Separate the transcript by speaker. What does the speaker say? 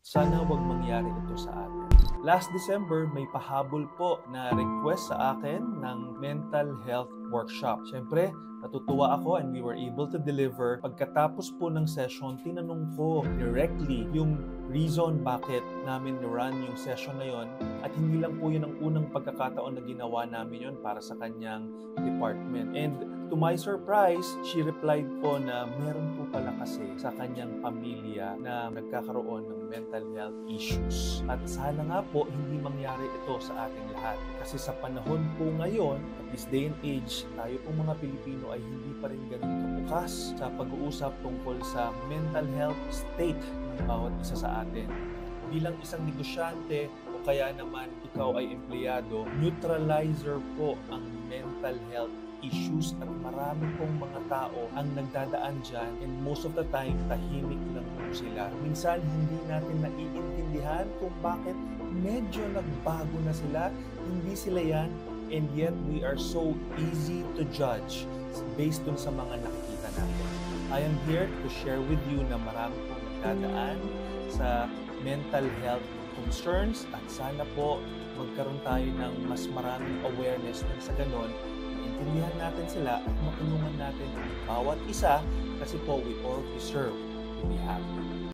Speaker 1: Sana wag mangyari ito sa atin. Last December, may pahabol po na request sa akin ng mental health workshop. Siyempre, natutuwa ako and we were able to deliver. Pagkatapos po ng session, tinanong ko directly yung reason bakit namin ni-run yung session na yon, at hindi lang po yun ang unang pagkakataon na ginawa namin yon para sa kanyang department. And to my surprise, she replied po na meron po pala kasi sa kanyang pamilya na nagkakaroon ng mental health issues. At sana nga po hindi mangyari ito sa ating lahat. Kasi sa panahon po ngayon, at this day and age, tayo pong mga Pilipino ay hindi pa rin ganun kabukas sa pag-uusap tungkol sa mental health state ng bawat isa sa atin. Bilang isang negosyante o kaya naman ikaw ay empleyado, neutralizer po ang mental health issues at marami pong mga tao ang nagdadaan dyan, and most of the time tahimik lang po sila. Minsan hindi natin naiintindihan kung bakit medyo nagbago na sila, hindi sila yan, and yet we are so easy to judge based dun sa mga nakikita natin. I am here to share with you na marami pong nagdadaan sa mental health concerns, at sana po magkaroon tayo ng mas maraming awareness nang sa ganon, maintindihan natin sila at matulungan natin ang bawat isa, kasi po we all deserve to be happy.